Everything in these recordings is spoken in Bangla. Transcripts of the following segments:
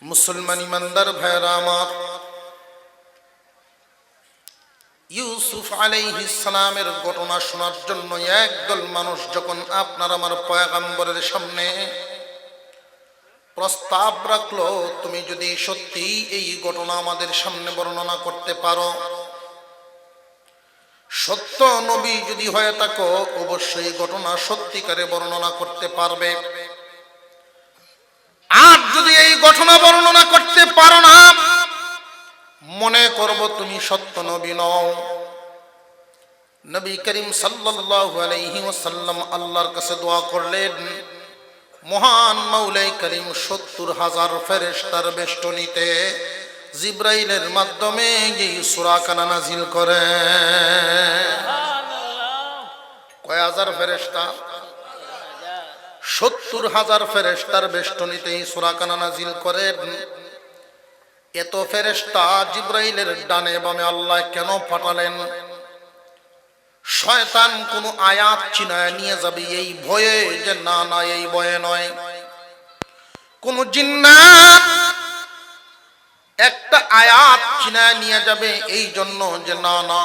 মুসলমান ইমানদার ভাইরা আমার, ইউসুফ আলাইহিস সালামের ঘটনা শোনার জন্য একদল মানুষ যখন আপনার আমার পয়গম্বরের সামনে প্রস্তাব রাখলো, তুমি যদি সত্যি এই ঘটনা আমাদের সামনে বর্ণনা করতে পারো, সত্য নবী যদি হয়ে থাকো, অবশ্যই ঘটনা সত্যিকারে বর্ণনা করতে পারবে। আর যদি এই ঘটনা বর্ণনা করতে পারো না, মনে করব তুমি সত্য নবী নও। নবী করিম সাল্লাল্লাহু আলাইহি ওয়াসাল্লাম আল্লাহর কাছে দোয়া করলেন, মহান মাওলাই করিম ৭০,০০০ ফেরেশতার বেষ্টনীতে জিবরাইলের মাধ্যমে এই সূরা কানা নাজিল করে। কয় হাজার ফেরেশতা? ৭০,০০০ ফেরেশতার বেষ্টনীতে এই সূরা কানা নাজিল করেন। এত ফেরেশতা জিবরাইলের ডানে বামে আল্লাহ কেন পাঠালেন? শয়তান কোন আয়াত চিনায় নিয়ে যাবে এই ভয়ে, যে না না এই ভয়ে নয়। কোন জিন্নাত একটা আয়াত চিনায় নিয়ে যাবে এই জন্য, যে না না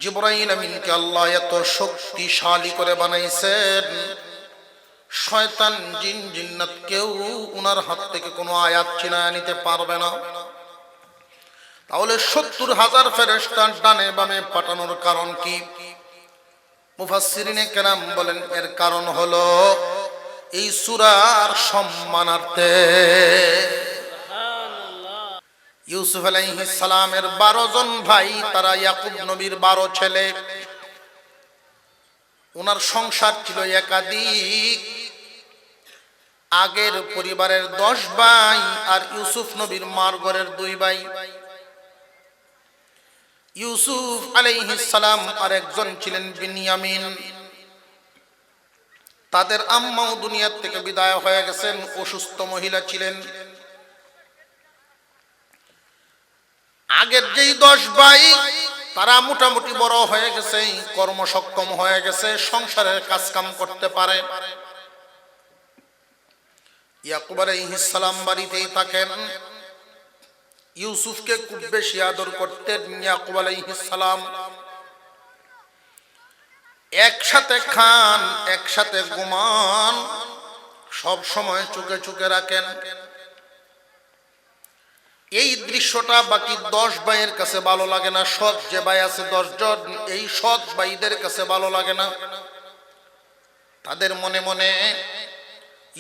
জিবরাইল আমিনকে আল্লাহ এত শক্তিশালী করে বানাইছেন, শয়তান জিন জিন্নাত কেউ উনার হাত থেকে কোনো আয়াত চিনায় নিতে পারবে না। তাহলে ৭০,০০০ ফেরেশতা ডানে বামে পাঠানোর কারণ কি? মুফাসসিরিনে কেরাম বলেন, এর কারণ হলো এই সূরার সম্মানার্থে। ইউসুফ আলাইহিস সালামের ১২ জন ভাই, তারা ইয়াকুব নবীর ১২ ছেলে। ওনার সংসার ছিল একাধিক। আগের পরিবারের ১০ ভাই আর ইউসুফ নবীর মার ঘরের ২ ভাই। ইউসুফ আলাইহিস সালাম আর একজন ছিলেন বিনিয়ামিন। তাদের আম্মাও দুনিয়ার থেকে বিদায় হয়ে গেছেন, অসুস্থ মহিলা ছিলেন। আগের যেই ১০ ভাই, তারা মোটামুটি বড় হয়ে গেছে, কর্মসক্ষম হয়ে গেছে, সংসারের কাজ কাম করতে পারে। ইয়াকুব আলাইহিস সালাম বাড়িতেই থাকেন। ইউসুফকে খুব বেশি আদর করতেন ইয়াকুব আলাইহিস সালাম। একসাথে খান, একসাথে ঘুমান, সব সময় চোখে চোখে রাখেন। এই দৃশ্যটা বাকি ১০ ভাইয়ের কাছে ভালো লাগে না। সৎ যে ভাই আছে ১০ জন, এই সৎ ভাইদের কাছে ভালো লাগে না। তাদের মনে মনে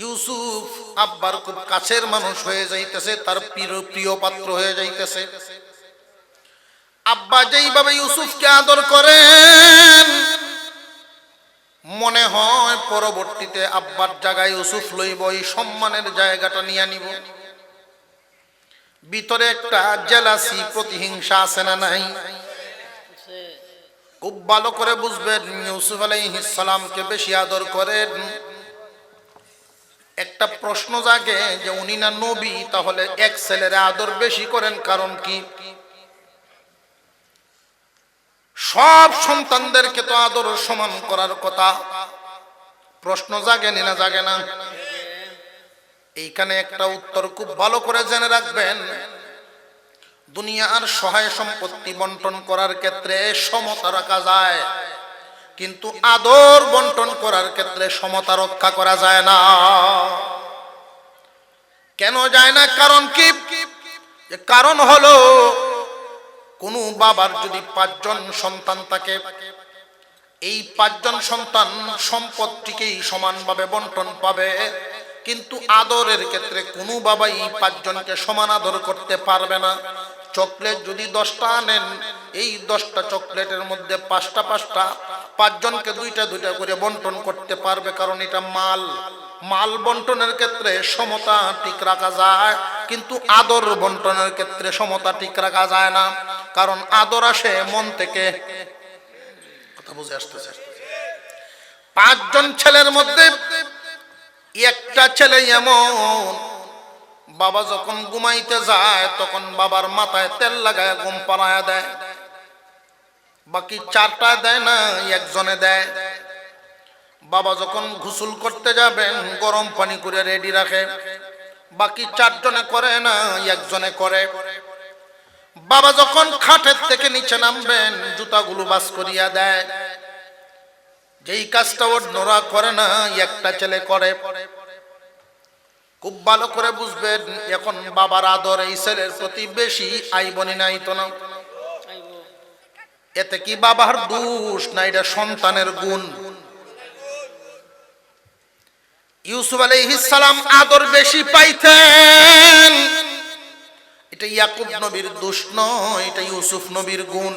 ইউসুফ আব্বার খুব কাছের মানুষ হয়ে যাইতেছে, তার প্রিয় পাত্র হয়ে যাইতেছে। আব্বা যেইভাবে ইউসুফকে আদর করেন, মনে হয় পরবর্তীতে আব্বার জায়গায় ইউসুফ লইব, এই সম্মানের জায়গাটা নিয়ে নিব। ভিতরে একটা জেলাসি, প্রতিহিংসা আছে না নাই? খুব ভালো করে বুঝবেন, ইউসুফ আলাইহিস সালামকে বেশি আদর করেন। একটা প্রশ্ন জাগে যে উনি না নবী, তাহলে এক ছেলের আদর বেশি করেন কারণ কি? সব সন্তানদেরকে তো আদর সমান করার কথা। প্রশ্ন জাগে না জাগে না? এইখানে একটা উত্তর খুব ভালো করে জেনে রাখবেন। দুনিয়ার সহায় সম্পত্তি বন্টন করার ক্ষেত্রে সমতা রাখা যায়, কিন্তু আদর বন্টন করার ক্ষেত্রে সমতা রক্ষা করা যায় না। কেন যায় না? কারণ কি? কারণ হলো, কোন বাবার যদি ৫ জন সন্তান থাকে, এই ৫ জন সন্তান সম্পত্তিকেই সমানভাবে বন্টন পাবে, কিন্তু আদরের ক্ষেত্রে কোনো বাবাই ৫ জনকে সমান আদর করতে পারবে না। চকলেট যদি ১০টা আনেন, এই ১০টা চকলেটের মধ্যে ৫টা ৫ জনকে ২টা করে বন্টন করতে পারবে, কারণ এটা মাল বন্টনের ক্ষেত্রে সমতা ঠিক রাখা যায়, কিন্তু আদর বন্টনের ক্ষেত্রে সমতা ঠিক রাখা যায় না। কারণ আদর আসে মন থেকে। কথা বুঝে আসতেছে? ৫ জন ছেলের মধ্যে একটা ছেলে এমন, বাবা যখন ঘুমাইতে যায় তখন বাবার মাথায় তেল লাগায় ঘুম পাড়ায় দেয়। বাকি 4টা দেয় না, একজনে দেয়। বাবা যখন গোসল করতে যাবেন, গরম পানি করে রেডি রাখে। বাকি 4 জনে করে না, একজনে করে। বাবা যখন খাটের থেকে নিচে নামবেন জুতাগুলো বাস করিয়া দেয়। যেই কাজটা অন্যরা করে না একটা ছেলে করে। খুব ভালো করে বুঝবেন, এখন বাবার আদর এই ছেলের প্রতি বেশি আইবনি নাই তো না। এতে কি বাবার দোষ না, এটা সন্তানের গুণ। ইউসুফ আলাইহিস সালাম আদর বেশি পাইতেন, এটা ইয়াকুব নবীর দোষ নয়, এটা ইউসুফ নবীর গুণ।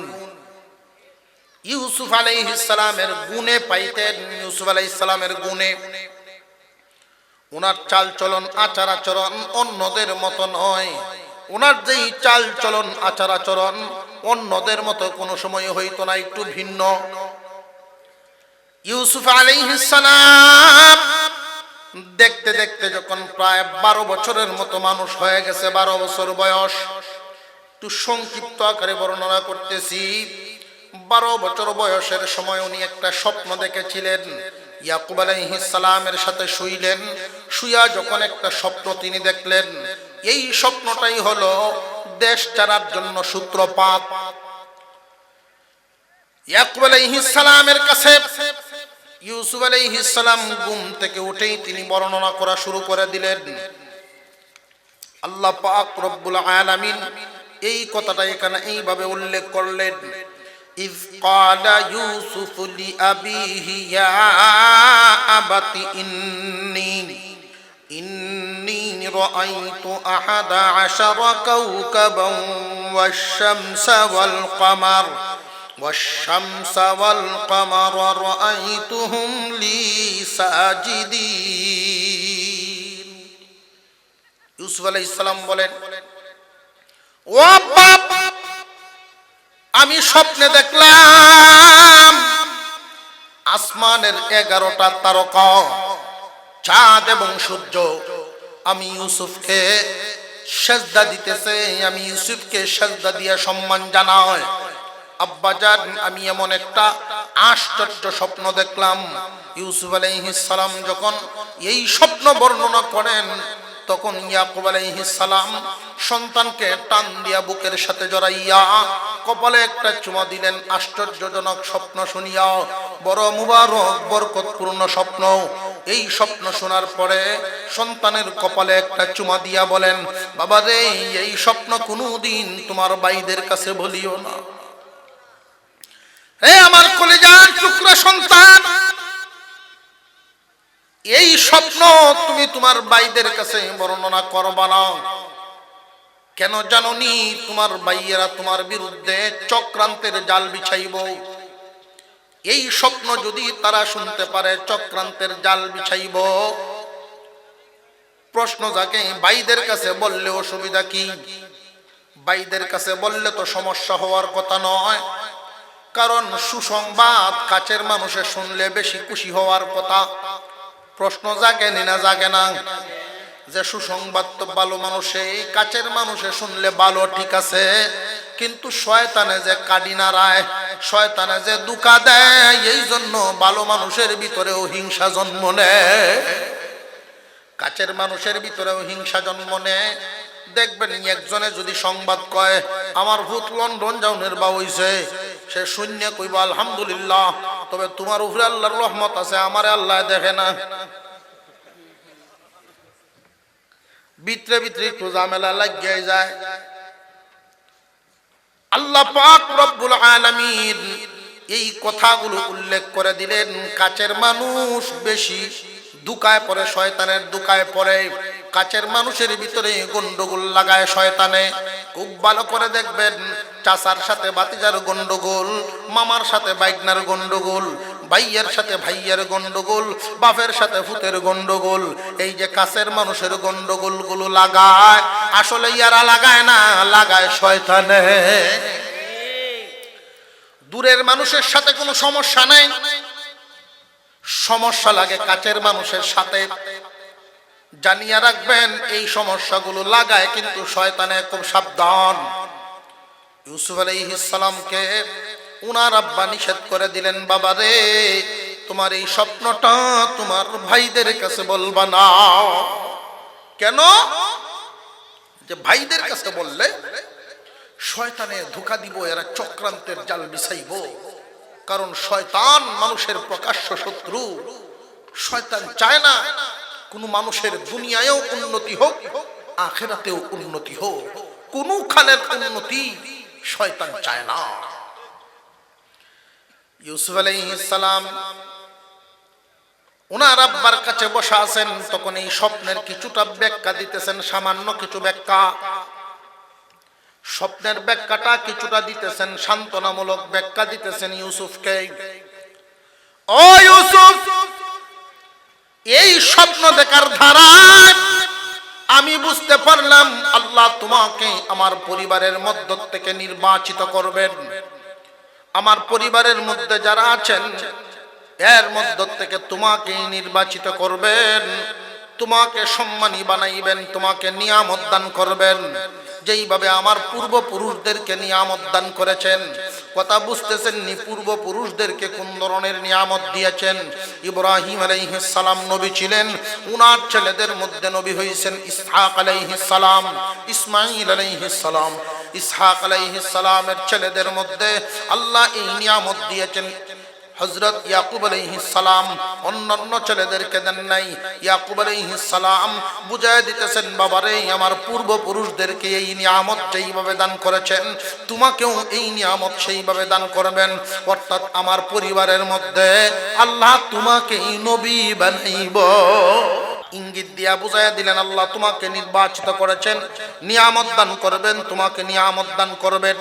ইউসুফ আলাইহিস সালামের গুণে পাইতেন, ইউসুফ আলাইহিস সালামের গুণে। ওনার চাল চলন আচার আচরণ অন্যদের মতো নয়। ওনার যেই চাল চলন আচার আচরণ অন্যদের মতো কোনো সময় হইতো না, একটু ভিন্ন। ইউসুফ আলাইহিস সালাম দেখতে দেখতে যখন প্রায় 12 বছরের মতো মানুষ হয়ে গেছে, 12 বছর বয়স, একটু সংক্ষিপ্ত আকারে বর্ণনা করতেছি। 12 বছর বয়সের সময় উনি একটা স্বপ্ন দেখেছিলেন। ইয়াকুব আলাইহিস সালামের সাথে শুইলেন, শুয়া যখন একটা স্বপ্ন তিনি দেখলেন, এই স্বপ্নটাই হলো দেশ চালার জন্য সূত্রপাত। ইয়াকুব আলাইহিস সালামের কাছে ইউসুফ আলাইহিস সালাম ঘুম থেকে উঠেই তিনি বর্ণনা করা শুরু করে দিলেন। আল্লাহ পাক রব্বুল আলামিন এই কথাটা এখানে এইভাবে উল্লেখ করলেন, ইয ক্বালা ইউসুফ লিআবিহি ইয়া আবাতি ইন্নী রাআইতু আহাদা আশারা কাওকাবান ওয়াশ-শামসা ওয়াল কমার রাআইতুহুম লি সাজিদিন। ইউসুফ আলাইহিস সালাম বলেন, ও বাপ, আমি স্বপ্নে দেখলাম আসমানের 11টা তারকা, চাঁদ এবং সূর্য আমি ইউসুফকে সেজদা দিতেছে, আমি ইউসুফকে সেজদা দিয়ে সম্মান জানাই। আব্বাজান, আমি এমন একটা আশ্চর্য স্বপ্ন দেখলাম। ইউসুফ আলাইহিস সালাম যখন এই স্বপ্ন বর্ণনা করেন তখন ইয়াকুব আলাইহিস সালাম সন্তানকে টান দিয়া বুকের সাথে জড়াইয়া কপালে একটা চুমা দিলেন। আশ্চর্যজনক স্বপ্ন শুনিয়া, বড় মুবারক বরকতপূর্ণ স্বপ্ন। এই স্বপ্ন শোনার পরে সন্তানের কপালে একটা চুমা দিয়া বলেন, বাবা রে, এই স্বপ্ন কোনোদিন তোমার ভাইদের কাছে বলিও না। হে আমার কলিজার টুকরা সন্তান, এই স্বপ্ন তুমি তোমার ভাইদের কাছে বর্ণনা করবা না। কেন জানোনি? তোমার ভাইয়েরা তোমার বিরুদ্ধে চক্রান্তের জাল বিছাইব। এই স্বপ্ন যদি তারা শুনতে পারে চক্রান্তের জাল বিছাইব। প্রশ্ন জাগে, ভাইদের কাছে বললে অসুবিধা কি? ভাইদের কাছে বললে তো সমস্যা হওয়ার কথা নয়, কারণ সুসংবাদ কাছের মানুষে শুনলে বেশি খুশি হওয়ার কথা। প্রশ্ন জাগে না জাগে না? যে সুসংবাদ তো ভালো মানুষে, কাছের মানুষে শুনলে ভালো, ঠিক আছে, কিন্তু শয়তানে যে কাডি নাড়ায়, শয়তানে যে দুকা দেয়, এই জন্য ভালো মানুষের ভিতরেও হিংসা জন্ম নেয়, কাছের মানুষের ভিতরেও হিংসা জন্ম নেয়। দেখবেন একজনে যদি সংবাদ কয় আমার ভূত লন্ডন যাওনের বা হইছে, সে শূন্য কইব আলহামদুলিল্লাহ, তবে তোমার উপরে আল্লাহর রহমত আছে, আমারে আল্লাহ দেখে না। ভিতরে ভিতরে একটু ঝামেলা লাগিয়ে যায়। আল্লাহ পাক রব্বুল আলামিন এই কথাগুলো উল্লেখ করে দিলেন। কাছের মানুষ বেশি দুকায় পড়ে, শয়তানের দুকায় পড়ে। কাছের মানুষের ভিতরে গন্ডগোল লাগায় শয়তানে। খুব ভালো করে দেখবেন, চাচার সাথে ভাতিজার গন্ডগোল, মামার সাথে বাইগনার গন্ডগোল, ভাইয়ের সাথে ভাইয়ের গন্ডগোল, বাপের সাথে ফুতের গন্ডগোল। এই যে কাছের মানুষের গন্ডগোল গুলো লাগায়, আসলে ইয়ারা লাগায় না, লাগায় শয়তানে। দূরের মানুষের সাথে কোনো সমস্যা নাই, সমস্যা লাগে কাছের মানুষের সাথে। জানিয়ে রাখবেন, এই সমস্যাগুলো লাগায় কিন্তু শয়তানে। খুব সাবধান। ইউসুফ আলাইহিস সালামকে উনার আব্বা নিষেধ করে দিলেন, বাবা রে, তোমার এই স্বপ্নটা তোমার ভাইদের কাছে বলবা না। কেন? যে ভাইদের কাছে বললে শয়তানে ধোঁকা দিব, এরা চক্রান্তের জাল বিছাইব। কারণ শয়তান মানুষের প্রকাশ্য শত্রু। শয়তান চায় না কোন মানুষের দুনিয়ায়ও উন্নতি হোক, আখিরাতেও উন্নতি হোক। কোন খানের উন্নতি শয়তান চায় না। ইউসুফ আলাইহিস সালাম ওনার আব্বার কাছে বসা আছেন, তখন এই স্বপ্নের কিছুটা ব্যাখ্যা দিতেছেন, সামান্য কিছু ব্যাখ্যা। স্বপ্নের ব্যাখ্যাটা কিছুটা দিতেছেন, সান্ত্বনামূলক ব্যাখ্যা দিতেছেন ইউসুফকে। ও ইউসুফ, এই স্বপ্ন দেখার ধারায় আমি বুঝতে পারলাম আল্লাহ তোমাকে আমার পরিবারের মধ্য থেকে নির্বাচিত করবেন। আমার পরিবারের মধ্যে যারা আছেন এর মধ্য থেকে তোমাকে নির্বাচিত করবেন, তোমাকে সম্মানী বানাইবেন, তোমাকে নিয়ামত দান করবেন, যেইভাবে আমার পূর্বপুরুষদেরকে নিয়ামত দান করেছেন। কথা বুঝতেছেন নি? পূর্বপুরুষদেরকে কোন ধরনের নিয়ামত দিয়েছেন? ইব্রাহিম আলাইহিস সালাম নবী ছিলেন, উনার ছেলেদের মধ্যে নবী হয়েছেন ইসহাক আলাইহিস সালাম, ইসমাঈল আলাইহিস সালাম। ইসহাক আলাইহিস সালামের ছেলেদের মধ্যে আল্লাহ এই নিয়ামত দিয়েছেন। হযরত ইয়াকুব আলাইহিস সালাম অন্যান্য ছেলেদেরকে দেন নাই। ইয়াকুব আলাইহিস সালাম বুঝায় দিতেছেন, বাবারে আমার পূর্বপুরুষদেরকে এই নিয়ামত যেইভাবে দান করেছেন তোমাকেও এই নিয়ামত সেইভাবে দান করবেন। অর্থাৎ আমার পরিবারের মধ্যে আল্লাহ তোমাকে নবী বানাইব। ইঙ্গিত দিয়া বুঝাইয়া দিলেন আল্লাহ তোমাকে নির্বাচিত করেছেন, নিয়ামত দান করবেন, তোমাকে নিয়ামত দান করবেন।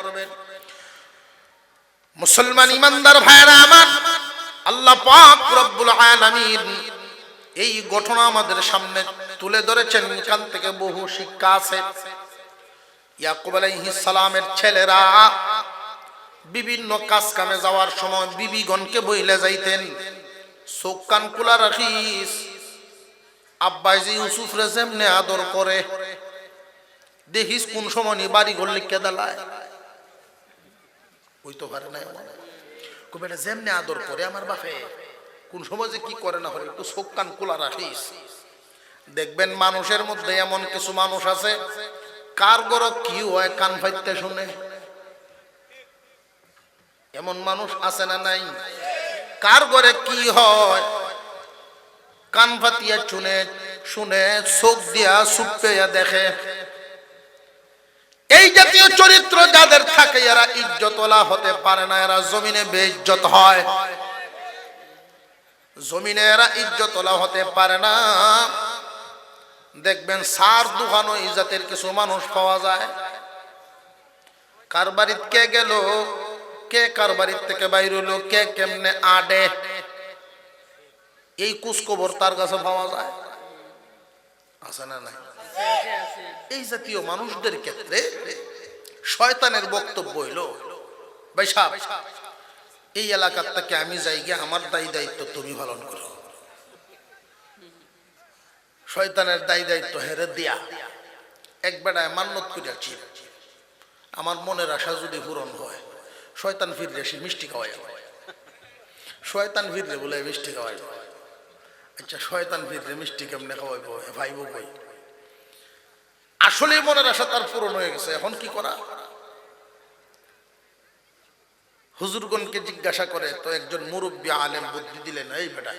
মুসলমান ইমানদার ভাইরা আমার, আল্লাহ পাক রব্বুল আলামিন এই ঘটনা আমাদের সামনে তুলে ধরেছেন। এখান থেকে বহু শিক্ষা আছে। ইয়াকুব আলাইহিস সালামের ছেলেরা বিভিন্ন কাজ কামে যাওয়ার সময় বিবিগণকে বইলে যাইতেন, চোখ কান খোলা রাখিস, আব্বাই যে ইউসুফ রে যেমনে আদর করে দেখিস কোন সময় বাড়ি ঘর লিখে দেলায় ওই তো পারে না। বেটা যেমনে আদর করে আমার বাপে কোন সময় যে কি করে না করে, একটু চোখ কান খোলা রাখিস। দেখবেন মানুষের মধ্যে এমন কিছু মানুষ আছে কার গর কি হয় কান ফাইতে শুনে। এমন মানুষ আছে না নাই? কার ঘরে কি হয় কান ফাতিয়া শুনে শুনে চোখ দিয়া চুপে দেখে। এই জাতীয় চরিত্র যাদের থাকে এরা ইজ্জতওয়ালা হতে পারে না, এরা জমিনে বেইজ্জত হয়। জমিনে এরা ইজ্জতওয়ালা হতে পারে না। দেখবেন সার দোকানো এই জাতের কিছু মানুষ পাওয়া যায়। কার বাড়িতে কে গেল, কে কার বাড়ির থেকে বাইর হলো, কে কেমনে আডে, এই কুচখবর তার কাছে পাওয়া যায়। আছে না নাই? এই জাতীয় মানুষদের ক্ষেত্রে শয়তানের বক্তব্য হইল, ভাই সাহেব এই এলাকার থেকে আমি যাই গিয়ে আমার দায়ী দায়িত্ব তুমি পালন করো। শয়তানের দায়ী দায়িত্ব হেরে দিয়া এক বেড়ায় মান্নত করিয়াছি, আমার মনের আশা যদি পূরণ হয় শয়তান ফিরলে সে মিষ্টি খাওয়াই। শয়তান ফিরলে বলে মিষ্টি খাওয়াই। আচ্ছা শয়তান ফিরলে মিষ্টি কেমনে খাওয়াইব ভাইব ভাই? আসলে মনের আশা তার পূরণ হয়ে গেছে, এখন কি করা? হুজুরগণকে জিজ্ঞাসা করে তো একজন মুরব্বী আলেম বুদ্ধি দিলেন, এই বেটা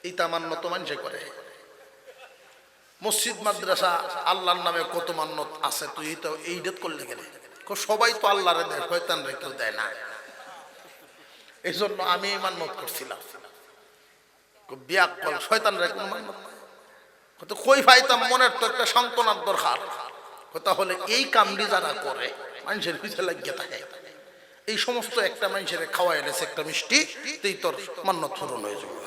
এই তা মান্নত মানুষে করে, মসজিদ মাদ্রাসা আল্লাহর নামে কত মান্নত আছে, তুই তো এই ডেট করলে গেলে সবাই তো আল্লাহরে দেয়, শয়তান রে কেউ দেয় না। এই জন্য আমি মান্নত করছিলাম। বিয়াকল শয়তান রে কোন মান্নত তো কই পাইতাম, মনের তো একটা সান্ত্বনার দরকার। কথা হলে এই কামড়ি যারা করে মানুষের পিছিয়ে লাগিয়ে থাকে, এই সমস্ত একটা মানুষের খাওয়াই এনেছে একটা মিষ্টি, তুই তোর মান্নত পূরণ হয়ে যাবে।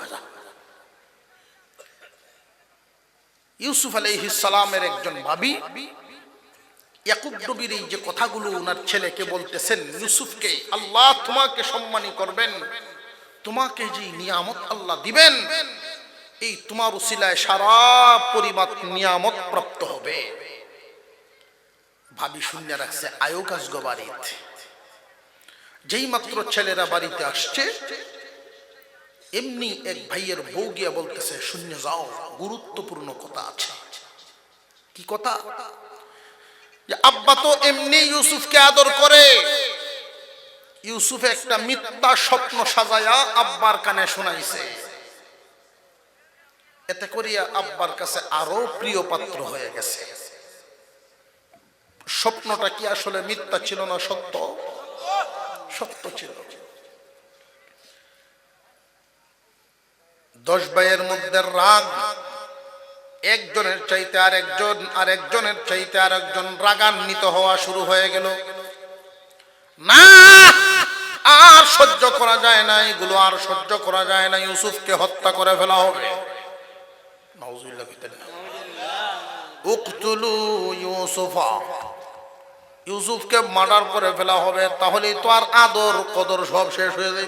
ইউসুফ আলাইহিস সালামের একজন ভাবি ইয়াকুব নবীর এই যে কথাগুলো ওনার ছেলেকে বলতেছেন, ইউসুফকে আল্লাহ তোমাকে সম্মানী করবেন, তোমাকে যে নিয়ামত আল্লাহ দিবেন, এই তোমার উসিলায় সারা পরিবার নিয়ামত প্রাপ্ত হবে। ভাবি শূন্য রাখছে আয়োগ আসগো বাড়িতে। যেই মাত্র ছেলেরা বাড়িতে আসছে এমনি এক ভাইয়ের বউ গিয়া বলতেছে, শূন্য যাও, গুরুত্বপূর্ণ কথা আছে। কি কথা? যে আব্বা তো এমনি ইউসুফকে আদর করে। ইউসুফ একটা মিথ্যা স্বপ্ন সাজায়া আব্বার কানে শোনাইছে, এতে করিয়া আব্বার কাছে আরো প্রিয় পাত্র হয়ে গেছে। স্বপ্নটা কি আসলে মিথ্যা ছিল না সত্য? সত্য ছিল। 10 ভাইয়ের মধ্যে রাগ, একজনের চাইতে আরেকজনের চাইতে আরেকজন রাগান্বিত হওয়া শুরু হয়ে গেল। না, আর সহ্য করা যায় না, এগুলো আর সহ্য করা যায় না, ইউসুফকে হত্যা করে ফেলা হবে। নাউজুবিল্লাহ। উকতুলু ইউসুফা, ইউসুফকে মার্ডার করে ফেলা হবে, তাহলেই তো আর আদর কদর সব শেষ হয়ে যাবে।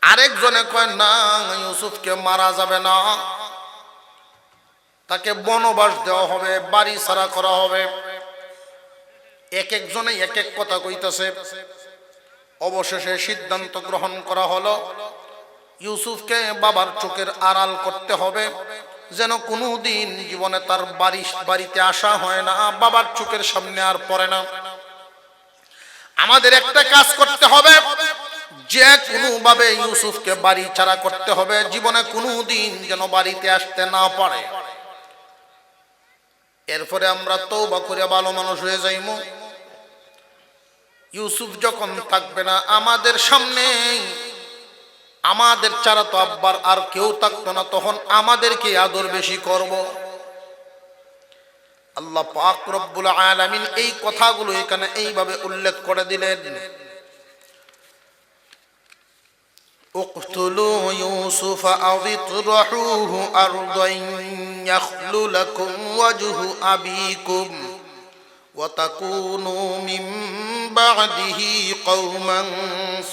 আরেকজনে কয় না, ইউসুফকে মারা যাবে না, তাকে বনবাস দেওয়া হবে, বাড়ি ছাড়া করা হবে। এক একজনে এক এক কথা কইতাছে। অবশেষে সিদ্ধান্ত গ্রহণ করা হলো, ইউসুফকে বাবার চোখের আড়াল করতে হবে, যেন কোনোদিন জীবনে তার বাড়িতে আসা হয় না, বাবার চোখের সামনে আর পড়ে না। আমাদের একটা কাজ করতে হবে, যে কোনোভাবে ইউসুফকে বাড়ি ছাড়া করতে হবে, জীবনে কোনোদিন যেন বাড়িতে আসতে না পারে। এরপরে আমরা তওবা করে ভালো মানুষ হয়ে যাইব। ইউসুফ যখন থাকবে না আমাদের সামনে, আমাদের ছাড়া তো আব্বার আর কেউ থাকতো না, তখন আমাদেরকে আদর বেশি করব। আল্লাহ পাক রব্বুল আলামিন এই কথাগুলো এখানে এইভাবে উল্লেখ করে দিলেন। اقتلوا يوسف أو اطرحوه أرضا يخل لكم وجه أبيكم وتكونوا من بعده قوما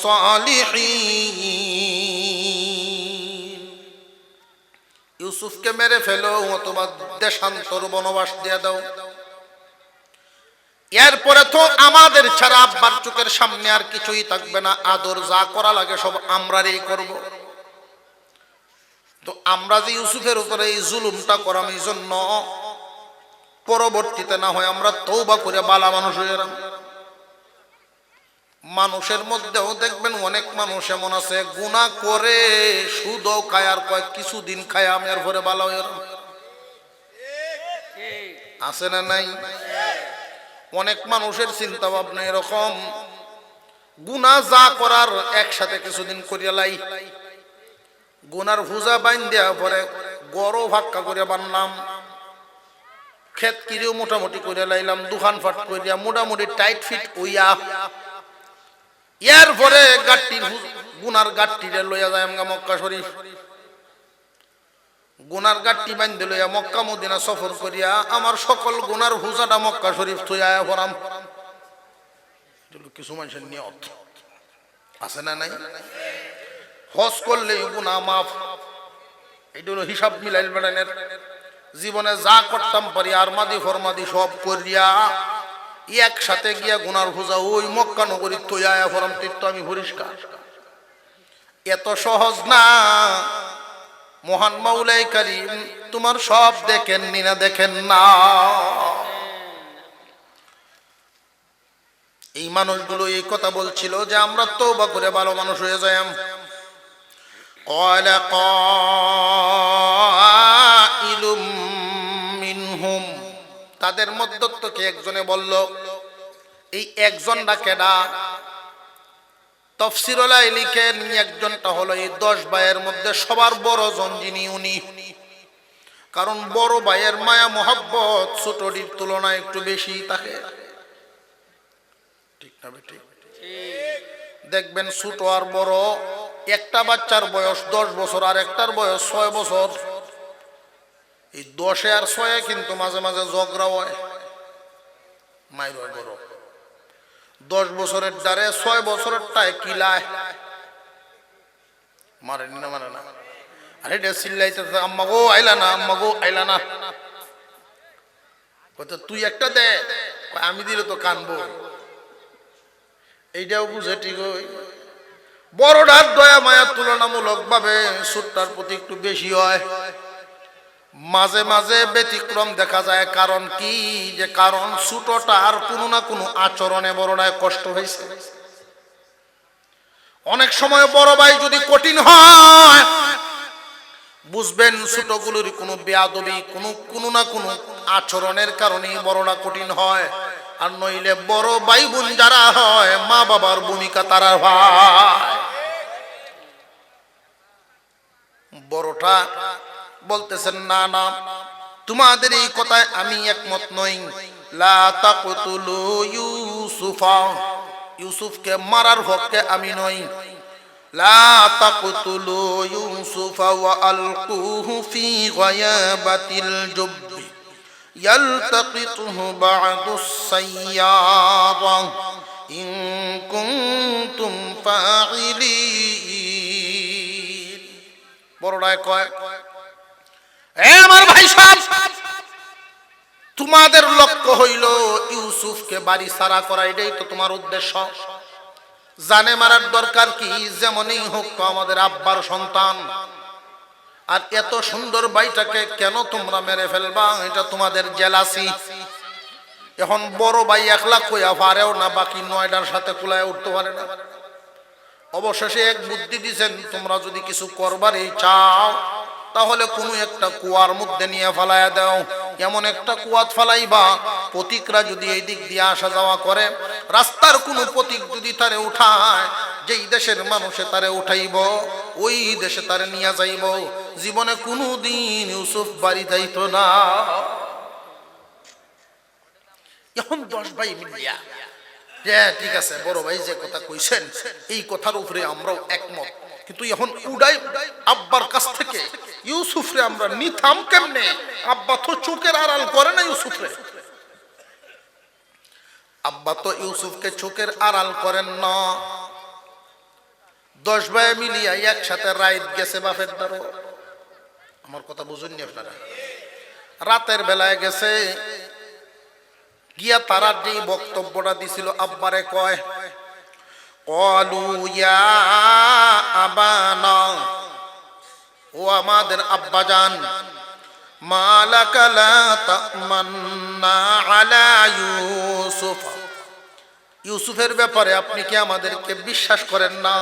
صالحين। ইউসুফকে মেরে ফেলো অথবা দেশান্তর বনবাস দিয়ে দাও। এরপরে তো আমাদের ছাড়া আব্বার চোখের সামনে আর কিছুই থাকবে না, আদর যা করা লাগে সব আমরাই করব। তো আমরা যে ইউসুফের উপরে এই জুলুমটা করাম, এই জন্য পরবর্তীতে না হয় আমরা তওবা করে ভালো মানুষ হয়ে গেলাম। মানুষের মধ্যেও দেখবেন অনেক মানুষ এমন আছে, গুনাহ করে সুদও খায় আর কয় কিছুদিন খায় আমি এর পরে ভালো হয়ে গেলাম। আছে না নাই? অনেক মানুষের চিন্তা ভাবনা এরকম, গুনাহ যা করার একসাথে কিছুদিন করিয়া লাই, গুনার ভুজা বাইন দেওয়া পরে গড়ও ভাক্কা করে বানলাম, ক্ষেত কিরেও মোটামুটি করে লাইলাম, দোকান ফাট করিয়া মোটামুটি টাইট ফিট হইয়া এর পরে গাট্টির গুনার গাট্টিরে লইয়া যায় আমরা মক্কা শরীফ। গুনার গাট্টি বান্ধে লইয়া মক্কা মদিনা সফর করিয়া আমার সকল গুনার হুজাটা মক্কা শরীফ থইয়া ভরাম। কিছু মানুষের নিয়ত আছে না নাই? হজ করলে গুনাহ মাফ, এইটা হলো হিসাব মিলাইল বেড়ানের। জীবনে যা করতাম পারি আর মাদি ফরমাদি সব করিয়া একসাথে গিয়া গুনার হুজা ওই মক্কা নগরী থইয়া ভরাম, তো আমি পরিষ্কার। এত সহজ না। মহান মাওলাই কারীম তোমার সব দেখেন নি না দেখেন না? এই মানুষগুলো এই কথা বলছিল যে আমরা তওবা করে ভালো মানুষ হয়ে যাই। ক্বালা কাইলুম মিনহুম, তাদের মধ্য থেকে একজনে বলল। এই একজনটা কেডা? তাফসীরুল লিখেন একজনটা হলো এই 10 ভাইয়ের মধ্যে সবার বড় জন যিনি, উনি। কারণ বড় ভাইয়ের মায়া মোহাব্বত ছোটটির তুলনায় একটু বেশি থাকে, ঠিক না বেটি? দেখবেন ছোট আর বড়, একটা বাচ্চার বয়স 10 বছর আর একটার বয়স 6 বছর। এই 10 আর 6 কিন্তু মাঝে মাঝে ঝগড়া হয়, মাইর হয় বড়। 10 বছরের দ্বারে 6 বছরের টায় কিলায় মারেনি না, মানে না। আরে এটা চিল্লাইতেছে, আম্মা গো আইলা না, আম্মা গো আইলা না। কত তুই একটা দে, আমি দিলে তো কানবো। এইটাও বুঝে ঠিক। বড়টার দয়া মায়া তুলনামূলক ভাবে ছোটটার প্রতি একটু বেশি হয়। মাঝে মাঝে ব্যতিক্রম দেখা যায়। কারণ কি? যে কারণ ছোটটার কোনো না কোনো আচরণে বড়টায় কষ্ট হয়েছে। অনেক সময় বড় ভাই যদি কঠিন হয়, বুঝবেন ছোটগুলোর কোনো বেয়াদবি, কোনো না কোনো আচরণের কারণে বড়রা কঠিন হয়। আর নইলে বড় ভাই বোন যারা হয়, মা বাবার ভূমিকা তারা হয়। বড়টা বলতেছেন, না না, তোমাদের এই কথায় আমি একমত নই। লা তাকতুলু ইউসুফা, ইউসুফকে মারার পক্ষে আমি নই। লা তাকতুলু ইউসুফা ওয়া আলকুহু ফি গায়াবাতিল জুব্বি ইয়ালতাকিতুহু বা'দুস সাইয়ারা ইন কুনতুম ফাইলিন। বড়রাই কয়, এ আমার ভাই সাহেব, তোমাদের লক্ষ্য হইল ইউসুফকে বাড়ি ছাড়া করা, এটাই তো তোমার উদ্দেশ্য। জানে মারার দরকার কি? যেমনই হোক তো আমাদের আব্বার সন্তান। আর এত সুন্দর ভাইটাকে কেন তোমরা মেরে ফেলবা? এটা তোমাদের জেলাসি। এখন বড় ভাই একলা কইয়া পারেও না, বাকি 9টার সাথে কুলায় উঠতে পারে না। অবশেষে এক বুদ্ধি দিছেন, তোমরা যদি কিছু করবারই চাও তাহলে কোনো একটা কুয়ার মধ্যে নিয়ে ফেলাইয়া দাও। এমন একটা কুয়াত ফেলাইবা, পথিকরা যদি এই দিক দিয়ে আসা যাওয়া করে, রাস্তার কোনো পথিক যদি তারে উঠায়, যেই দেশের মানুষে তারে উঠাইব ওই দেশে তারে নিয়ে যাইব। জীবনে কোনো দিন ইউসুফ বাড়ি যাইত না। এখন 10 ভাই মিলিয়া, ঠিক আছে বড় ভাই যে কথা কইছেন এই কথার উপরে আমরাও একমত, কিন্তু এখন উড়াই আব্বার কাছ থেকে ইউসুফরে আমরা নিতাম কেমনে? আব্বা তো চোখের আড়াল করে না ইউসুফরে। আব্বা তো ইউসুফকে চোখের আড়াল করেন না। 10 ভাই মিলিয়া একসাথে রাইত গেছে বাপের দ্বারো। আমার কথা বুঝুননি আপনারা? রাতের বেলায় গেছে, গিয়া তারা যে বক্তব্যটা দিছিল আব্বারে কয়, ক্বালু ইয়া আবানা, ও আমাদের আব্বাজান, মালাকা লা তামান্না আলা ইউসুফ, ইউসুফের ব্যাপারে আপনি কি আমাদেরকে বিশ্বাস করেন না?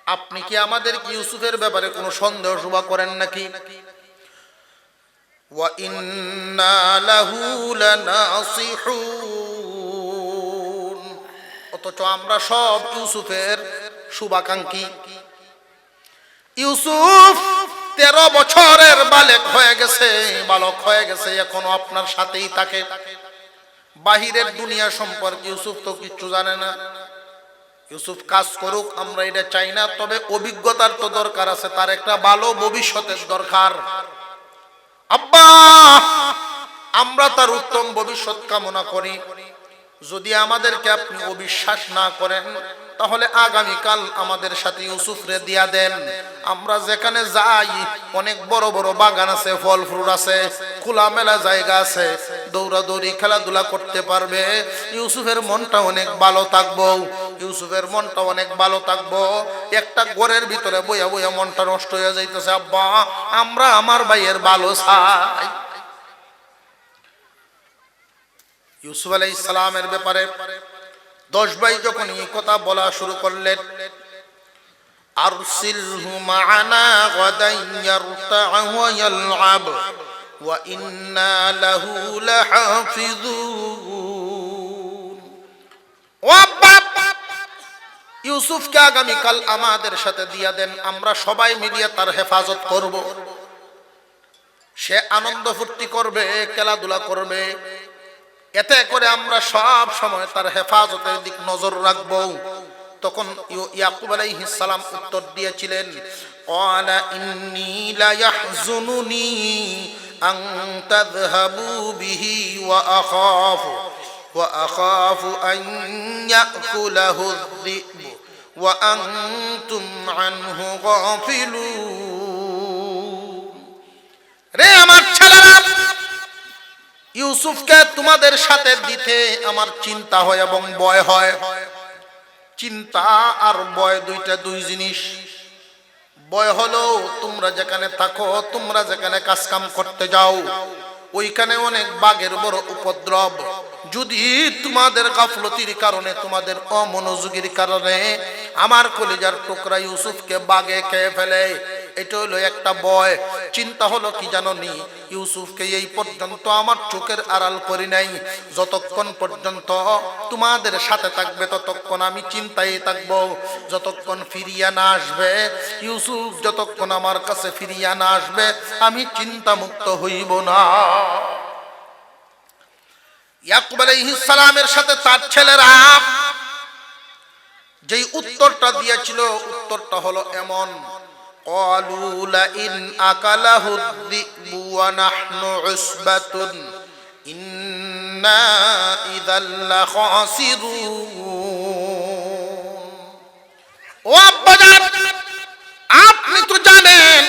আপনি কি আমাদের কি ইউসুফের ব্যাপারে কোনো সন্দেহ শুভা করেন নাকি? ওয়া ইন্না লাহু লানাসিহুন, অথচ আমরা সব ইউসুফের শুভাকাঙ্ক্ষী। ইউসুফ 13 বছরের বালক হয়ে গেছে, এখনো আপনার সাথেই থাকে। বাহিরের দুনিয়া সম্পর্কে ইউসুফ তো কিচ্ছু জানে না। ইউসুফ কাজ করুক, আমরা এটা চাই না, তবে অভিজ্ঞতার তো দরকার আছে, তার একটা ভালো ভবিষ্যতের দরকার। আব্বা, আমরা তার উত্তম ভবিষ্যৎ কামনা করি। যদি আমাদেরকে আপনি অবিশ্বাস না করেন তাহলে আগামীকাল আমাদের সাথে ইউসুফরে দিয়া দেন। আমরা যেখানে যাই অনেক বড় বড় বাগান আছে, ফল ফ্রুট আছে, খোলামেলা জায়গা আছে, দৌড়াদৌড়ি খেলাধুলা করতে পারবে। ইউসুফের মনটা অনেক ভালো থাকবো, ইউসুফের মনটা অনেক ভালো থাকবো। একটা ঘরের ভিতরে বইয়া বইয়া মনটা নষ্ট হয়ে যাইতেছে। আব্বা, আমরা আমার ভাইয়ের ভালো চাই। ইউসুফ আলাইহিস সালামের ব্যাপারে 10 ভাই যখন এই কথা বলা শুরু করলেন, আরসিলহু মা'ানা গাদান ইয়ারতা' ওয়া ইয়াল'আব ওয়া ইন্না লাহু লাহাফিজুন, ও আব্বা, ইউসুফকে আগামীকাল আমাদের সাথে দিয়া দেন, আমরা সবাই মিলিয়ে তার হেফাজত করব। সে আনন্দ ফুর্তি করবে, খেলাধুলা করবে, এতে করে আমরা সব সময় তার হেফাজতের দিক নজর রাখব। তখন ইয়াকুব আলাইহিস সালাম উত্তর দিয়েছিলেন, ক্বালা ইন্নী লা ইয়াহজুনুনি আন তাযহাবু বিহি ওয়া আখাফু আন ইয়াকুলাহু আয-যি'ব ওয়া আনতুম আনহু গাফিলুন। রে আমার ছেলেরা, ইউসুফকে তোমাদের সাথে দিতে আমার চিন্তা হয় এবং ভয় হয়। চিন্তা আর ভয় দুই জিনিস। ভয় হলো তোমরা যেখানে থাকো, তোমরা যেখানে কাজ কাম করতে যাও, ওইখানে অনেক বাঘের বড় উপদ্রব। যদি তোমাদের গাফলতির কারণে, তোমাদের অমনোযোগীর কারণে আমার কলিজার টুকরা ইউসুফকে বাঘে খেয়ে ফেলে, এটা হলো একটা ভয়। চিন্তা হলো কি জানোনি, ইউসুফকে এই পর্যন্ত আমার চোখের আড়াল করি নাই। যতক্ষণ পর্যন্ত তোমাদের সাথে থাকবে ততক্ষণ আমি চিন্তায় থাকবো। যতক্ষণ ফিরিয়া না আসবে ইউসুফ, যতক্ষণ আমার কাছে ফিরিয়া না আসবে আমি চিন্তা মুক্ত হইব না। ইয়াকুব আলাইহিস সালামের সাথে তার ছেলেরা যেই উত্তরটা দিয়েছিল, উত্তরটা হলো এমন: ক্বালু লা ইন আকালাহু যিবু ওয়া নাহনু উসবাতুন ইন্না ইযাল লাখাসিরুন। ও আব্বাজান, আপনি তো জানেন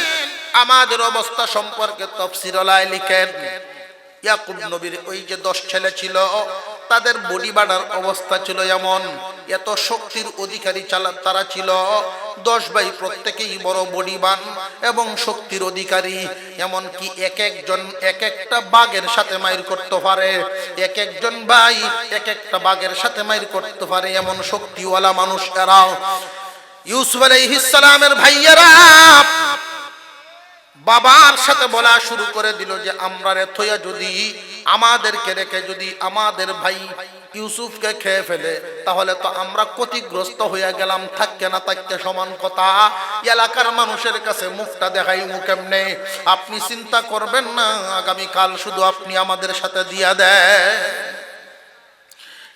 আমাদের অবস্থা সম্পর্কে তাফসীরুল্লাহ লিখেন। ইয়াকুব নবীর ওই যে 10 ছেলে ছিল, তাদের বডি বানার অবস্থা ছিল এমন, এত শক্তির অধিকারী তারা ছিল। 10 ভাই প্রত্যেকেই বড় বডিবান এবং শক্তির অধিকারী। এমন কি এক একজন এক একটা বাঘের সাথে মাইর করতে পারে, এক একজন ভাই এক একটা বাঘের সাথে মাইর করতে পারে, এমন শক্তিওয়ালা মানুষ এরা। ইউসুফ আলাইহিস সালামের ভাইয়েরা বাবার সাথে বলা শুরু করে দিল যে আমরা রে থইয়া যদি, আমাদেরকে রেখে যদি আমাদের ভাই ইউসুফকে খেয়ে ফেলে তাহলে তো আমরা ক্ষতিগ্রস্ত হয়ে গেলাম, থাকতে না থাকতে সমান কথা। এলাকার মানুষের কাছে মুখটা দেখাই কেমনে? আপনি চিন্তা করবেন না, আগামীকাল শুধু আপনি আমাদের সাথে দিয়া দেয়।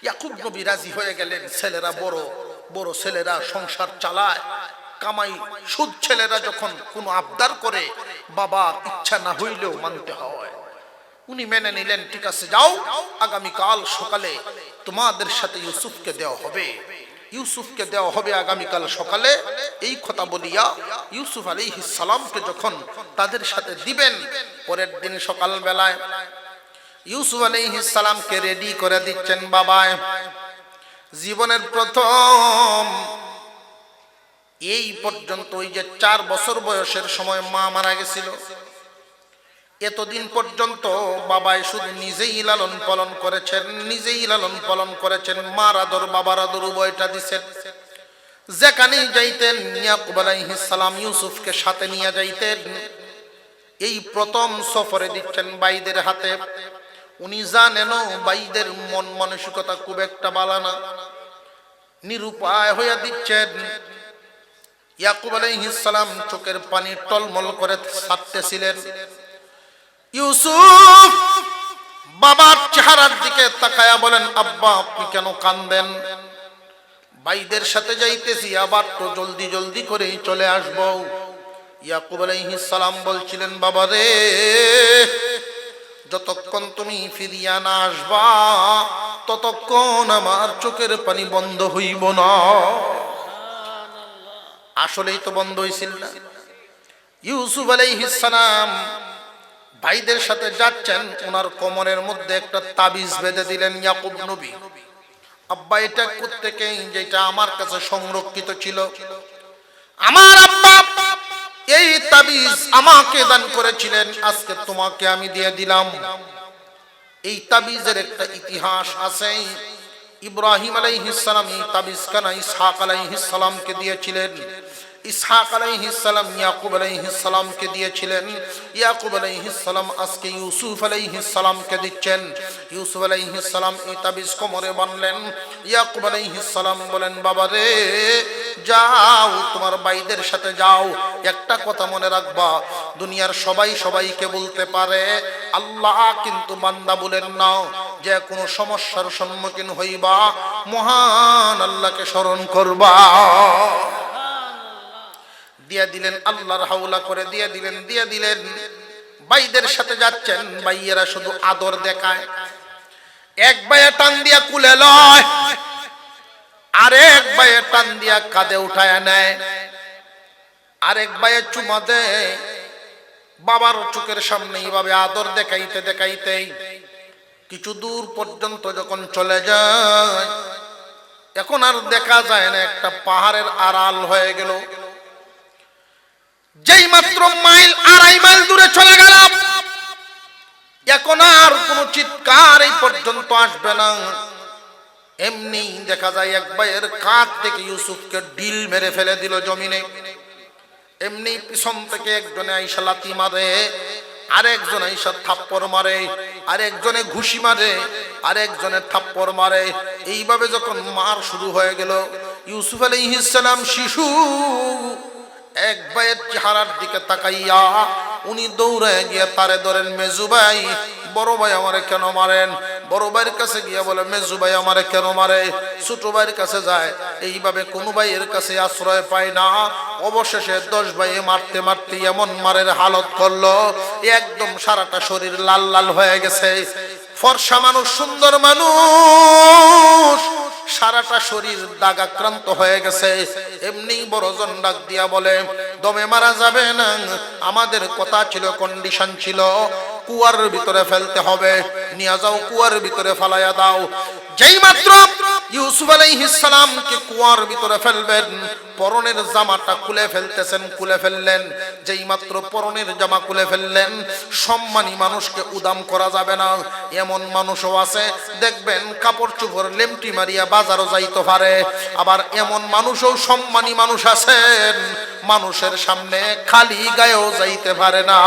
ইয়াকুব নবী রাজি হয়ে গেলেন। ছেলেরা বড় বড় ছেলেরা সংসার চালায়, কামাই সুদ। ছেলেরা যখন কোনো আবদার করে বাবার ইচ্ছা না হইলেও মানতে হয়। উনি মেনে নিলেন, ঠিক আছে যাও, আগামীকাল সকালে তোমাদের সাথে ইউসুফকে দেওয়া হবে, ইউসুফকে দেওয়া হবে আগামীকাল সকালে। এই কথা বলিয়া ইউসুফ আলাইহিস সালামকে যখন তাদের সাথে দিবেন, পরের দিন সকাল বেলায় ইউসুফ আলাইহিস সালামকে রেডি করে দিচ্ছেন বাবায়। জীবনের প্রথম এই পর্যন্ত ওই যে 4 বছর বয়সের সময় মা মারা গেছিল, এতদিন পর্যন্ত বাবাই শুধু নিজেই লালন পালন করেছেন, নিজেই লালন পালন করেছেন। মার আদর বাবার আদর উভয়টা দিছেন। যেখানেই যাইতেন ইয়াকুব আলাইহিস সালাম ইউসুফকে সাথে নিয়ে যাইতেন। এই প্রথম সফরে দিচ্ছেন ভাইদের হাতে। উনি জানেন ভাইদের মন মানসিকতা খুব একটা ভালো না, নিরুপায় হইয়া দিচ্ছেন। ইয়াকুব আলাইহিস সালাম চোখের পানি টলমল করে ছাড়তেছিলেন। ইউসুফ বাবার চেহারার দিকে তাকায়া বলেন, আব্বা আপনি কেন কাঁদেন? ভাইদের সাথে যাইতেছি, আবার তো জলদি জলদি করেই চলে আসব। ইয়াকুব আলাইহিস সালাম বলছিলেন, বাবা রে, যতক্ষণ তুমি ফিরিয়া না আসবা ততক্ষণ আমার চোখের পানি বন্ধ হইব না। আসলেই তো বন্ধ হইছিল না। ইউসুফ আলাইহিস সালাম ভাইদের সাথে যাচ্ছেন, ওনার কোমরের মধ্যে একটা তাবিজ বেঁধে দিলেন ইয়াকুব নবী। আব্বা এটা কোত্থেকে? যেটা আমার কাছে সংরক্ষিত ছিল। আমার আব্বা এই তাবিজ আমাকে দান করেছিলেন, আজকে তোমাকে আমি দিয়ে দিলাম। এই তাবিজের একটা ইতিহাস আছে। ইব্রাহিম আলাইহিস সালাম এই তাবিজখানা ইসহাক আলাইহিস সালামকে দিয়েছিলেন। ইসহাক আলাইহিস সালাম ইয়াকুব আলাইহিস সালামকে দিয়েছিলেন। ইয়াকুব আলাইহিস সালাম আজকে ইউসুফ আলাইহিস সালামকে দিচ্ছেন। ইউসুফ আলাইহিস সালাম এই তাবিজ কোমরে বাঁধলেন। ইয়াকুব আলাইহিস সালাম বলেন, বাবা রে যাও, তোমার ভাইদের সাথে যাও। একটা কথা মনে রাখবা, দুনিয়ার সবাই সবাইকে বলতে পারে, আল্লাহ কিন্তু বান্দা বলেন না। যে কোনো সমস্যার সম্মুখীন হইবা, মহান আল্লাহকে স্মরণ করবা। দিয়ে দিলেন, আল্লাহর হাওলা করে দিয়ে দিলেন। ভাইদের সাথে যাচ্ছেন, ভাইয়েরা শুধু আদর দেখায়। এক ভাইয়ে টান দিয়া কুলে লয়, আরেক ভাইয়ে টান দিয়া কাঁধে উঠায় নেয়, আরেক ভাইয়ে চুমা দেয়। বাবার চোখের সামনে এইভাবে আদর দেখাইতে দেখাইতে কিছু দূর পর্যন্ত যখন চলে যায়, এখন আর দেখা যায় না, একটা পাহাড়ের আড়াল হয়ে গেল। পাহাড়ের আড়াল হয়ে যাওয়ার পরে যেই মাত্র মাইল, 2.5 মাইল দূরে চলে গেলাম, এখন আর কোনো চিৎকার এই পর্যন্ত আসবে না। এমনি দেখা যায় এক ভাইয়ের কাঁধ থেকে ইউসুফকে ঢিল মেরে ফেলে দিল জমিনে। এমনি পিছন থেকে একজনে আইসা লাথি মারে, আরেকজন আইসা থাপ্পড় মারে, আরেকজনে ঘুষি মারে, আরেকজনে থাপ্পড় মারে। এইভাবে যখন মার শুরু হয়ে গেল, ইউসুফ আলাইহিস সালাম শিশু এক ভাইয়ের চেহারার দিকে তাকাইয়া উনি দৌড়ে গিয়ে তারে ধরেন, মেজু ভাই, বড় ভাই আমারে কেন মারেন? বড় ভাইয়ের কাছে গিয়ে বলে, মেজু ভাই আমারে কেন মারে? ছোট ভাইয়ের কাছে যায়। এইভাবে কোনো ভাইয়ের কাছে আশ্রয় পায় না। অবশেষে 10 ভাইয়ে মারতে মারতে এমন মারের হালত করলো, একদম সারাটা শরীর লাল লাল হয়ে গেছে। ফর্সা মানুষ, সুন্দর মানুষ, সারাটা শরীর দাগাক্রান্ত হয়ে গেছে। এমনি বড়জন ডাক দিয়া বলে, দমে মারা যাবে না, আমাদের কথা ছিল, কন্ডিশন ছিল, কুয়ার ভিতরে ফেলতে হবে, নিয়ে যাও, কুয়ার ভিতরে ফালাইয়া দাও। যেই মাত্র ইউসুফ আলাইহিস সালামকে কুয়ার ভিতরে ফেলবেন, পরনের জামাটা খুলে ফেলতেছেন, খুলে ফেললেন। যেই মাত্র পরনের জামা খুলে ফেললেন, সম্মানী মানুষকে উদাম করা যাবে না। এমন মানুষও আছে দেখবেন কাপড় চোপড় লেমটি মারিয়া বাজারও যাইতে পারে। আবার এমন মানুষও সম্মানী মানুষ আছেন, মানুষের সামনে খালি গায়েও যাইতে পারে না।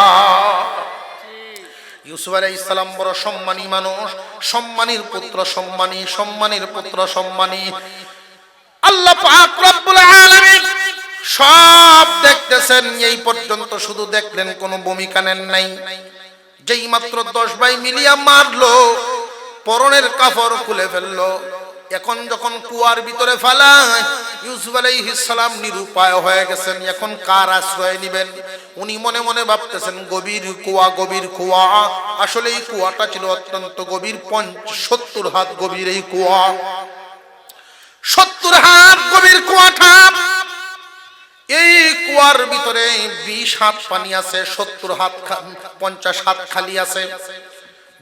ইউসুফ আলাইহিস সালাম বড় সম্মানী মানুষ, সম্মানীর পুত্র সম্মানী, সম্মানীর পুত্র সম্মানী। আল্লাহ পাক রব্বুল আলামিন সব দেখতেছেন, এই পর্যন্ত শুধু দেখলেন, কোনো ভূমিকা নেন নাই। যেই মাত্র 10 ভাই মিলিয়া মারলো, পরনের কাপড় খুলে ফেললো। এখন যখন কুয়ার ভিতরে ফেলায়, ইউসুফ আলাইহিস সালাম নিরুপায় হয়ে গেছেন। এখন কার আশ্রয় নিবেন? উনি মনে মনে ভাবতেছেন, গভীর কুয়া, গভীর কুয়া। আসলে এই কুয়াটা ছিল অত্যন্ত গভীর, 70 হাত গভীর এই কুয়া। 70 হাত গভীর কুয়াটা। এই কুয়ার ভিতরে 20 হাত পানি আছে, 70 হাত 50 হাত খালি আছে।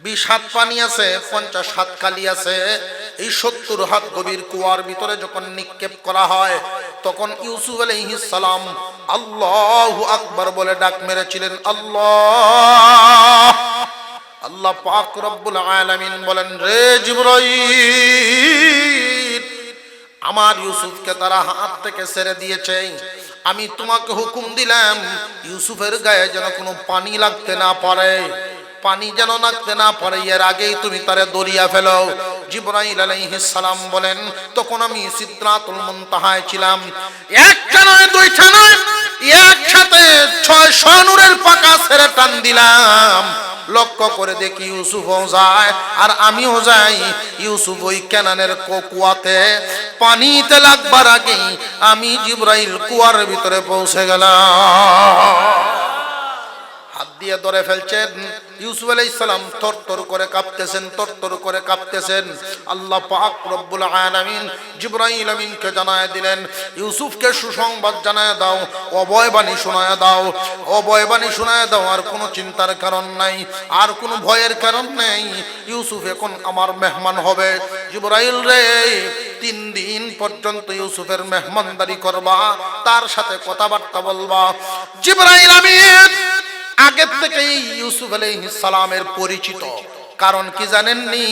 20 হাত পানি আছে, 50 হাত খালি আছে। এই 70 হাত গভীর কুয়ার ভিতরে যখন নিক্ষেপ করা হয়, তখন ইউসুফ আলাইহিস সালাম আল্লাহু আকবার বলে ডাক মেরেছিলেন। আল্লাহ, আল্লাহ পাক রব্বুল আলামিন বলেন, রে জিবরাইল, আমার ইউসুফকে তারা হাত থেকে ছেড়ে দিয়েছে। আমি তোমাকে হুকুম দিলাম, ইউসুফের গায়ে যেন কোনো পানি লাগতে না পারে, পানি যেন লাগতে না পারে, এর আগেই তুমি তারে দরিয়া ফেলো। জিবরাইল আলাইহিস সালাম বলেন, তখন আমি সিদরাতুল মুনতাহায় ছিলাম। একটা নয়, দুইটা নয়, একসাথে 600 নূরের পাকা ছেড়ে টান দিলাম। লক্ষ্য করে দেখি ইউসুফও যায় আর আমিও যাই। ইউসুফ ওই কেনানের কুয়াতে পানিতে লাগবার আগে আমি জিবরাইল কুয়ার ভিতরে পৌঁছে গেলাম। হাত দিয়ে ধরে ফেলছেন। ইউসুফ আলাইহিস সালাম থরথর করে কাঁপতেছেন, থরথর করে কাঁপতেছেন। আল্লাহ পাক রব্বুল আলামিন জিবরাইল আমিনকে জানায় দিলেন, ইউসুফকে সুসংবাদ জানায় দাও, অভয়বাণী শোনায় দাও, অভয়বাণী শোনায় দাও। আর কোনো চিন্তার কারণ নাই, আর কোনো ভয়ের কারণ নেই। ইউসুফ এখন আমার মেহমান হবে। জিবরাইল রে, 3 দিন পর্যন্ত ইউসুফের মেহমানদারি করবা, তার সাথে কথাবার্তা বলবা। জিবরাইল আমিন আগের থেকেই ইউসুফ আলাইহিস সালামের পরিচিত। কারণ কি জানেননি?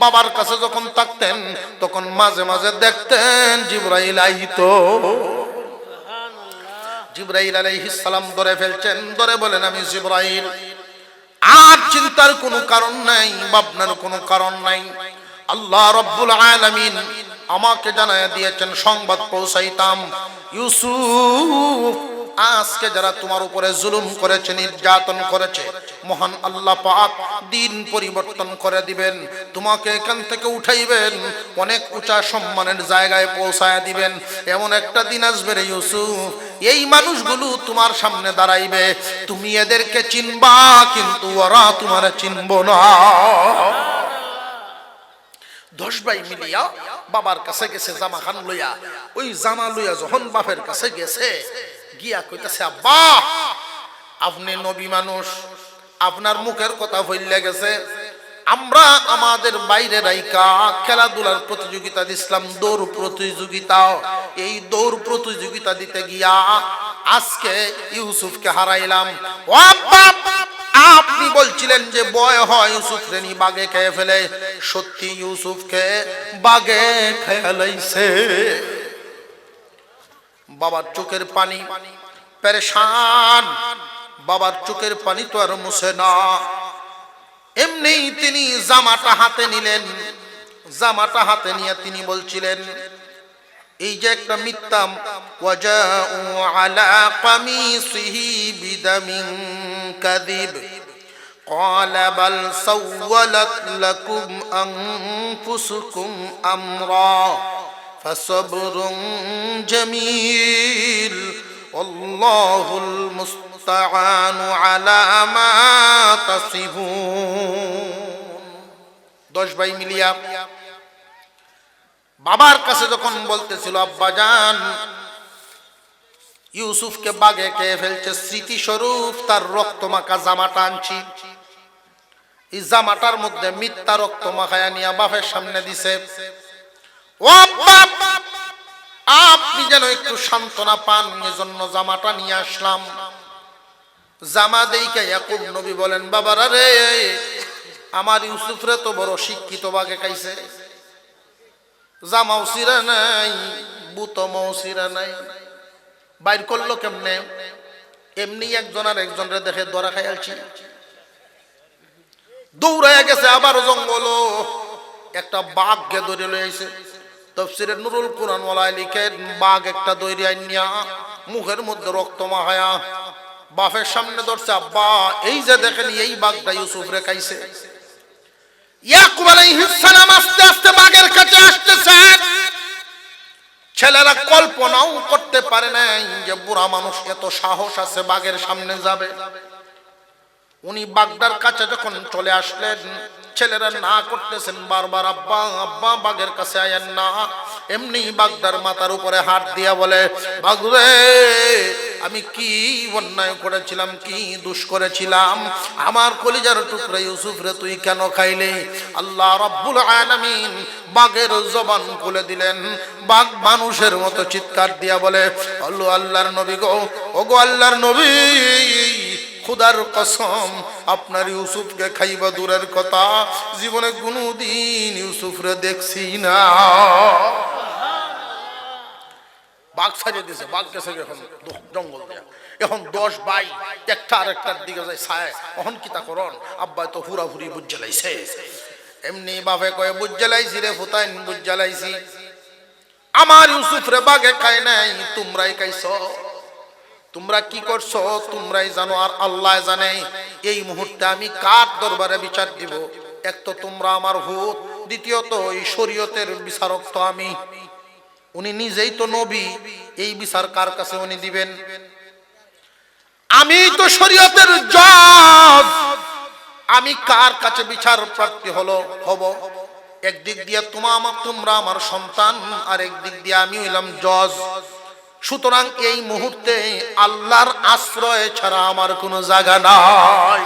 বাবার কাছে যখন থাকতেন তখন মাঝে মাঝে দেখতেন জিবরাইল আইতো। জিবরাইল আলাইহিস সালাম ধরে ফেলছেন, ধরে বলেন, আমি জিবরাইল। আর চিন্তার কোনো কারণ নাই, ভাবনার কোনো কারণ নাই। আল্লাহ রব্বুল আলামিন আমাকে জানায় দিয়েছেন, সংবাদ পৌঁছাইতাম, ইউসুফ, আজকে যারা তোমার উপরে জুলুম করেছে, নির্যাতন করেছে, মহান আল্লাহ পাক দিন পরিবর্তন করে দিবেন, তোমাকে এখান থেকে উঠাইবেন, অনেক উঁচা সম্মানের জায়গায় পৌঁছায় দিবেন। এমন একটা দিন আসবে রে ইউসুফ, এই মানুষগুলো তোমার সামনে দাঁড়াইবে, তুমি এদেরকে চিনবা, কিন্তু ওরা তোমার চিনবো না। 10 ভাই মিলিয়া বাবার কাছে গেছে জামা খান লইয়া। ওই জামা লইয়া যখন বাপের কাছে গেছে, গিয়া কইতাছে, আব্বা, আপনি নবী মানুষ, আপনার মুখের কথা ভুলে গেছে। আমরা আমাদের বাইরে রাইকা খেলাধুলার প্রতিযোগিতা দিছিলাম, দৌড় প্রতিযোগিতা। এই দৌড় প্রতিযোগিতা দিতে গিয়া আজকে ইউসুফকে হারাইলাম। ও আব্বা, আপনি বলছিলেন যে ভয় হয় ইউসুফ রেনি বাঘে খেয়ে ফেলে, সত্যি ইউসুফকে বাঘে খেয়ে লাইছে। বাবার চোখের পানি, পেরেশান, বাবার চোখের পানি তো আর মুছে না। এমনি তিনি জামাটা হাতে নিলেন, জামাটা হাতে নিয়ে তিনি বলছিলেন, এই যে একটা মিথ্যা, ওয়াজাউ আলা কামিসিহি বিদামিন কাযিব ক্বালা বাল সাওয়ালাত লাকুম আনফুসুকুম আমরা ফাসাবরুন জামিল আল্লাহুল মুস্তাআনু আলা মা তাসিফুন। 10 ভাই মিলিয়া বাবার কাছে যখন বলতেছিল, আব্বাজান ইউসুফকে বাঘে খেয়ে ফেলছে, স্মৃতিস্বরূপ তার রক্ত মাখা জামাটা আনছি, এই জামাটার মধ্যে মিথ্যা রক্ত মাখায়া নিয়ে বাপের সামনে দিছে। ও আব্বা, আপনি যেন একটু সান্ত্বনা পান, এজন্য জামাটা নিয়ে আসলাম। জামা দেইকে ইয়াকুব নবী বলেন, বাবারা রে, আমার ইউসুফরে তো বড় শিক্ষিত বাঘে খাইছে, জামাও সিরা নাই, বুতমাও সিরা নাই, বাইর করলো কেমনে? এমনি একজন আর একজনের দেখে ধরা খাইয়ালছি, দৌড়াইয়া গেছে আবার জঙ্গল, একটা বাঘকে ধরে লইছে। তাফসীরে নুরুল কুরআন ওয়ালায় লিখেন, বাঘ একটা দৌড়ে আইনিয়া মুখের মধ্যে রক্ত মাখায়া বাপের সামনে ধরছে। আব্বা, এই যে দেখেন, এই বাঘটা ইউসুফ রে খাইছে। ইয়াকুব আলাইহিস সালাম আস্তে আস্তে বাঘের কাছে আসতেছেন। ছেলেরা কল্পনাও করতে পারে নাই যে বুড়া মানুষ এত সাহস আছে বাঘের সামনে যাবে। উনি বাঘটার কাছে যখন চলে আসলেন, ছেলেরা না করতেছেন বারবার, আব্বা আব্বা বাঘের কাছে আয়েন না। এমনি বাঘটার মাথার উপরে হাত দিয়া বলে, বাঘরে, আমি কি অন্যায় করেছিলাম, কি দোষ করেছিলাম? আমার কলিজার টুকরা ইউসুফ রে তুই কেন খাইলে? আল্লাহ রাব্বুল আলামিন বাঘের জবান খুলে দিলেন। বাঘ মানুষের মতো চিৎকার দিয়া বলে, আল্লাহ, আল্লাহর নবী গো, ও গো আল্লাহর নবী, খুদার কসম, আপনার ইউসুফকে খাইবা দূরের কথা, জীবনে কোনোদিন ইউসুফ রে দেখছি না। বাঘ ছাড়িয়ে দিয়েছে, বাঘ গেছে এখন জঙ্গল দেয়া। এখন 10 ভাই একটা আর একটার দিকে যায় ছায়, এখন কি তা করন? আব্বা তো হুড়াহুড়ি বুঝ জ্বালাইছে। এমনি বাপে কয়ে, বুঝ জ্বালাইছি রে ফুতাইন, বুঝ জ্বালাইছি, আমার ইউসুফ রে বাঘে খায় নাই, তোমরাই খাইছো। তোমরা কি করছো তোমরাই জানো, আর আল্লাহ জানে। এই মুহূর্তে আমি কার দরবারে বিচার দিব? এক তো তোমরা আমার ভূত, দ্বিতীয়ত এই শরীয়তের বিচারক তো আমি। উনি নিজেই তো নবী, এই বিচার কার কাছে উনি দিবেন? আমি তো শরীয়তের জজ, আমি কার কাছে বিচার প্রার্থী হব? একদিক দিয়ে তোমরা আমার সন্তান, আর একদিক দিয়ে আমি হইলাম জজ। সুতরাং এই মুহূর্তে আল্লাহর আশ্রয় ছাড়া আমার কোনো জায়গা নাই।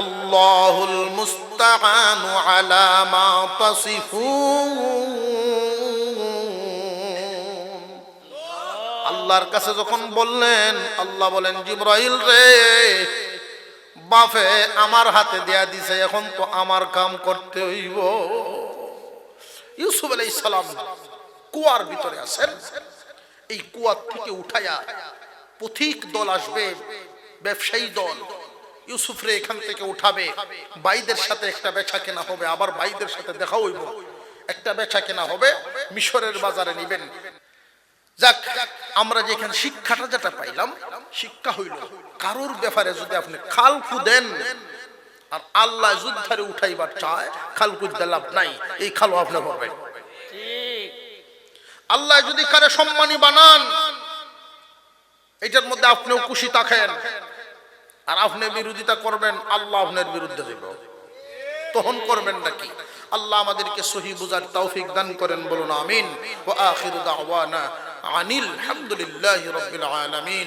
আল্লাহুল মুস্তাআনু আলা মা তাসিফুন। আল্লাহর কাছে যখন বললেন, আল্লাহ বলেন, জিবরাইল রে, বাপে আমার হাতে দেয়া দিছে, এখন তো আমার কাম করতে হইব। ইউসুফ আলাইহিস সালাম কুয়ার ভিতরে আছেন, এই কুয়ার থেকে উঠায়া পথিক দল আসবে, ব্যবসায়ী দল, ইউসুফ রে এখান থেকে উঠাবে। ভাইদের সাথে একটা বেচা কেনা হবে, আবার ভাইদের সাথে দেখা হইব, একটা বেচা কেনা হবে, মিশরের বাজারে নিবেন। যাক, আমরা যেখানে শিক্ষাটা যেটা পাইলাম, শিক্ষা হইল, কারোর ব্যাপারে যদি আপনি খাল খুদেন আর আল্লাহ যুদ্ধারে উঠাইবার চায়, খাল খুঁজতে লাভ নাই, এই খালও আপনি করবেন। আল্লাহ যদি কারে সম্মানী বানান, এটার মধ্যে আপনিও খুশি থাকেন, আর আপনি বিরোধিতা করবেন, আল্লাহ আপনার বিরুদ্ধে দেব, তখন করবেন নাকি? আল্লাহ আমাদেরকে সহি বুঝার তৌফিক দান করেন, বলুন আমিন। ওয়া আখিরু দাওয়ানা আনিল হামদুলিল্লাহি রাব্বিল আলামিন।